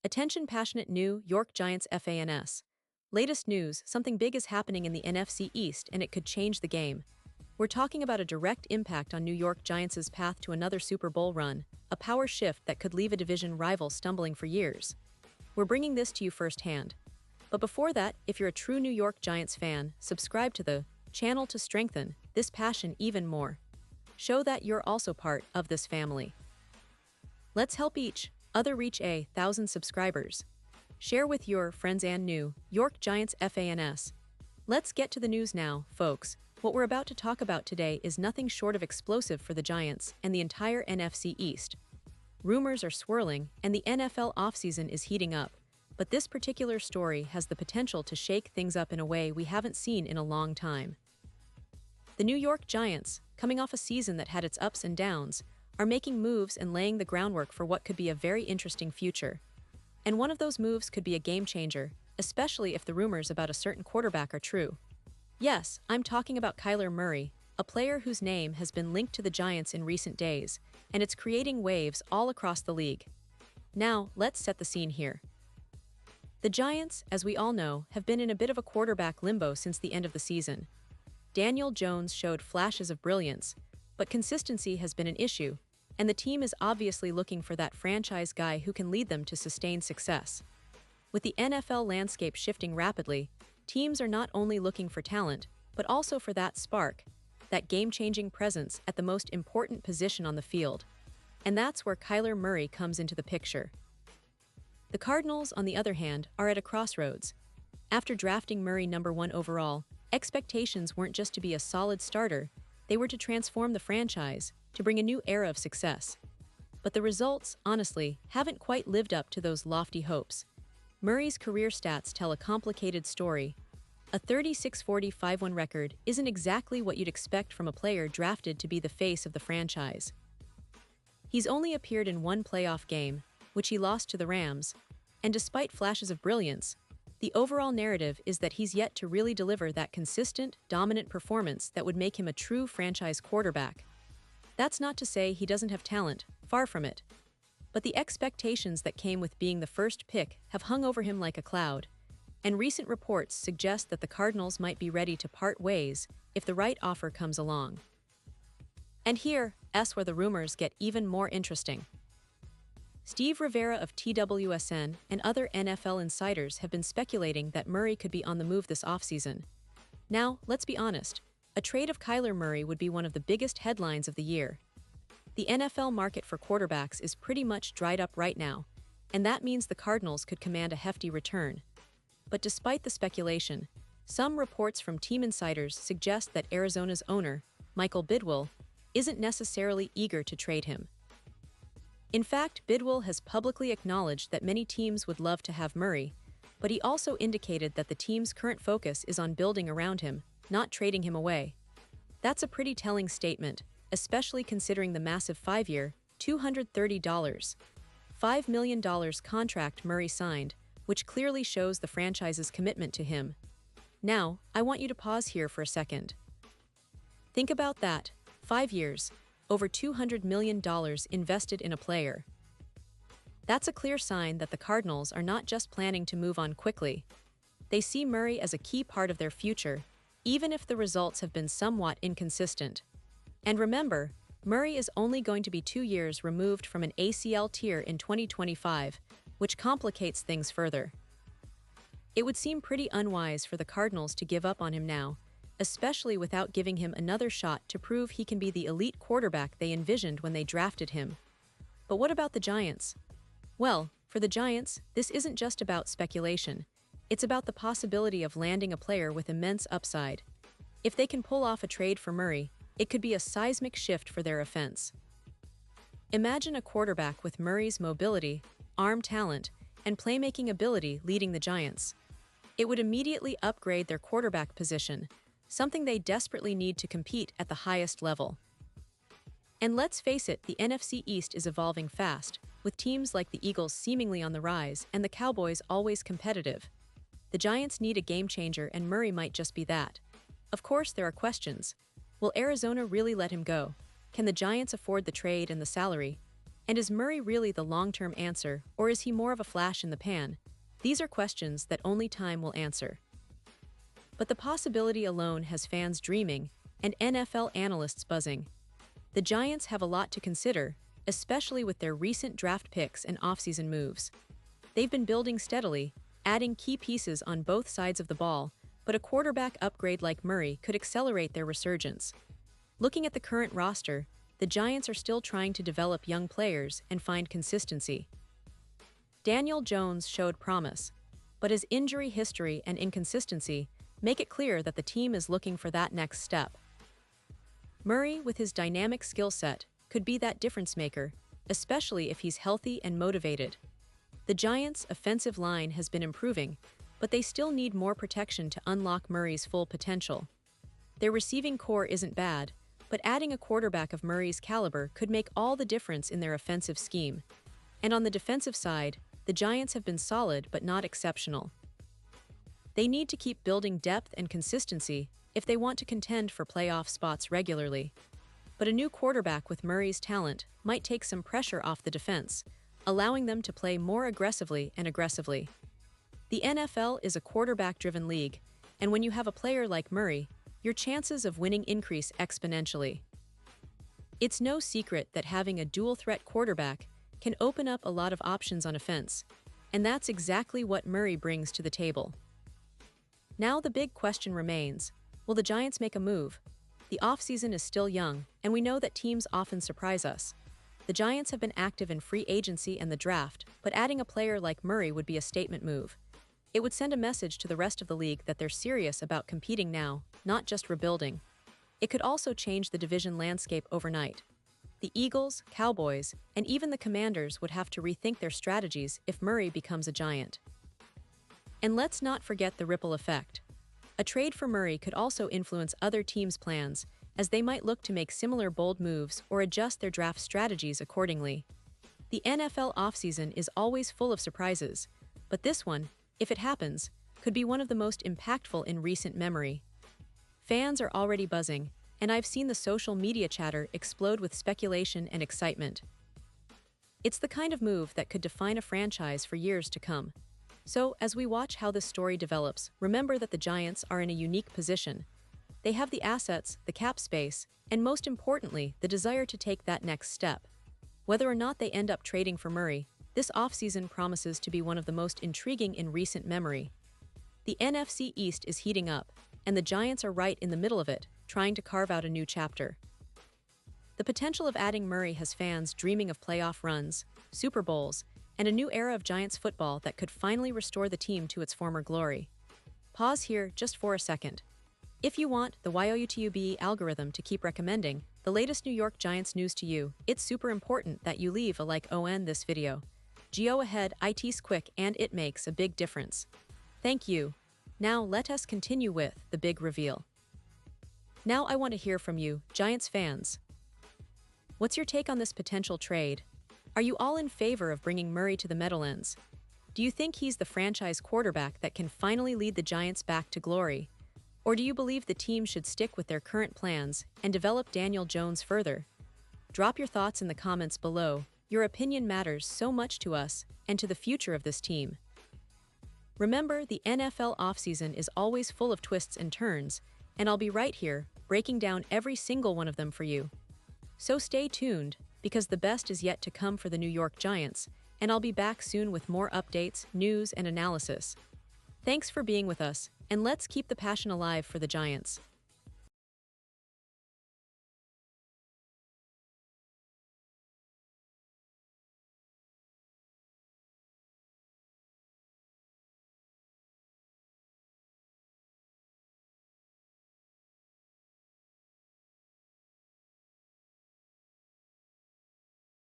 Attention passionate New York Giants fans. Latest news, something big is happening in the NFC East and it could change the game. We're talking about a direct impact on New York Giants' path to another Super Bowl run, a power shift that could leave a division rival stumbling for years. We're bringing this to you firsthand. But before that, if you're a true New York Giants fan, subscribe to the channel to strengthen this passion even more. Show that you're also part of this family. Let's help each other reach 1,000 subscribers. Share with your friends and New York Giants fans. Let's get to the news now, folks. What we're about to talk about today is nothing short of explosive for the Giants and the entire NFC East. Rumors are swirling, and the NFL offseason is heating up. But this particular story has the potential to shake things up in a way we haven't seen in a long time. The New York Giants, coming off a season that had its ups and downs, are making moves and laying the groundwork for what could be a very interesting future. And one of those moves could be a game changer, especially if the rumors about a certain quarterback are true. Yes, I'm talking about Kyler Murray, a player whose name has been linked to the Giants in recent days, and it's creating waves all across the league. Now, let's set the scene here. The Giants, as we all know, have been in a bit of a quarterback limbo since the end of the season. Daniel Jones showed flashes of brilliance, but consistency has been an issue, and the team is obviously looking for that franchise guy who can lead them to sustained success. With the NFL landscape shifting rapidly, teams are not only looking for talent, but also for that spark, that game-changing presence at the most important position on the field. And that's where Kyler Murray comes into the picture. The Cardinals, on the other hand, are at a crossroads. After drafting Murray #1 overall, expectations weren't just to be a solid starter, they were to transform the franchise, to bring a new era of success. But the results, honestly, haven't quite lived up to those lofty hopes. Murray's career stats tell a complicated story. A 36-40-5-1 record isn't exactly what you'd expect from a player drafted to be the face of the franchise. He's only appeared in one playoff game, which he lost to the Rams, and despite flashes of brilliance, the overall narrative is that he's yet to really deliver that consistent, dominant performance that would make him a true franchise quarterback. That's not to say he doesn't have talent, far from it. But the expectations that came with being the first pick have hung over him like a cloud, and recent reports suggest that the Cardinals might be ready to part ways if the right offer comes along. And here's where the rumors get even more interesting. Steve Rivera of TWSN and other NFL insiders have been speculating that Murray could be on the move this offseason. Now, let's be honest, a trade of Kyler Murray would be one of the biggest headlines of the year. The NFL market for quarterbacks is pretty much dried up right now, and that means the Cardinals could command a hefty return. But despite the speculation, some reports from team insiders suggest that Arizona's owner, Michael Bidwill, isn't necessarily eager to trade him. In fact, Bidwill has publicly acknowledged that many teams would love to have Murray, but he also indicated that the team's current focus is on building around him, not trading him away. That's a pretty telling statement, especially considering the massive 5-year, $230, $5 million contract Murray signed, which clearly shows the franchise's commitment to him. Now, I want you to pause here for a second. Think about that, 5 years, over $200 million invested in a player. That's a clear sign that the Cardinals are not just planning to move on quickly. They see Murray as a key part of their future, even if the results have been somewhat inconsistent. And remember, Murray is only going to be 2 years removed from an ACL tear in 2025, which complicates things further. It would seem pretty unwise for the Cardinals to give up on him now, especially without giving him another shot to prove he can be the elite quarterback they envisioned when they drafted him. But what about the Giants? Well, for the Giants, this isn't just about speculation. It's about the possibility of landing a player with immense upside. If they can pull off a trade for Murray, it could be a seismic shift for their offense. Imagine a quarterback with Murray's mobility, arm talent, and playmaking ability leading the Giants. It would immediately upgrade their quarterback position, something they desperately need to compete at the highest level. And let's face it, the NFC East is evolving fast, with teams like the Eagles seemingly on the rise and the Cowboys always competitive. The Giants need a game changer, and Murray might just be that. Of course, there are questions. Will Arizona really let him go? Can the Giants afford the trade and the salary? And is Murray really the long-term answer, or is he more of a flash in the pan? These are questions that only time will answer. But the possibility alone has fans dreaming and NFL analysts buzzing. The Giants have a lot to consider, especially with their recent draft picks and offseason moves. They've been building steadily, adding key pieces on both sides of the ball, but a quarterback upgrade like Murray could accelerate their resurgence. Looking at the current roster, the Giants are still trying to develop young players and find consistency. Daniel Jones showed promise, but his injury history and inconsistency make it clear that the team is looking for that next step. Murray, with his dynamic skill set, could be that difference maker, especially if he's healthy and motivated. The Giants' offensive line has been improving, but they still need more protection to unlock Murray's full potential. Their receiving core isn't bad, but adding a quarterback of Murray's caliber could make all the difference in their offensive scheme. And on the defensive side, the Giants have been solid but not exceptional. They need to keep building depth and consistency if they want to contend for playoff spots regularly. But a new quarterback with Murray's talent might take some pressure off the defense, allowing them to play more aggressively and aggressively. The NFL is a quarterback-driven league, and when you have a player like Murray, your chances of winning increase exponentially. It's no secret that having a dual-threat quarterback can open up a lot of options on offense, and that's exactly what Murray brings to the table. Now the big question remains, will the Giants make a move? The offseason is still young, and we know that teams often surprise us. The Giants have been active in free agency and the draft, but adding a player like Murray would be a statement move. It would send a message to the rest of the league that they're serious about competing now, not just rebuilding. It could also change the division landscape overnight. The Eagles, Cowboys, and even the Commanders would have to rethink their strategies if Murray becomes a Giant. And let's not forget the ripple effect. A trade for Murray could also influence other teams' plans, as they might look to make similar bold moves or adjust their draft strategies accordingly. The NFL offseason is always full of surprises, but this one, if it happens, could be one of the most impactful in recent memory. Fans are already buzzing, and I've seen the social media chatter explode with speculation and excitement. It's the kind of move that could define a franchise for years to come. So, as we watch how this story develops, remember that the Giants are in a unique position. They have the assets, the cap space, and most importantly, the desire to take that next step. Whether or not they end up trading for Murray, this offseason promises to be one of the most intriguing in recent memory. The NFC East is heating up, and the Giants are right in the middle of it, trying to carve out a new chapter. The potential of adding Murray has fans dreaming of playoff runs, Super Bowls, and a new era of Giants football that could finally restore the team to its former glory. Pause here just for a second. If you want the YOUTUBE algorithm to keep recommending the latest New York Giants news to you, it's super important that you leave a like on this video. Go ahead, it's quick and it makes a big difference. Thank you. Now let us continue with the big reveal. Now I want to hear from you, Giants fans. What's your take on this potential trade? Are you all in favor of bringing Murray to the Meadowlands? Do you think he's the franchise quarterback that can finally lead the Giants back to glory? Or do you believe the team should stick with their current plans and develop Daniel Jones further? Drop your thoughts in the comments below. Your opinion matters so much to us and to the future of this team. Remember, the NFL offseason is always full of twists and turns, and I'll be right here, breaking down every single one of them for you. So stay tuned, because the best is yet to come for the New York Giants, and I'll be back soon with more updates, news, and analysis. Thanks for being with us, and let's keep the passion alive for the Giants.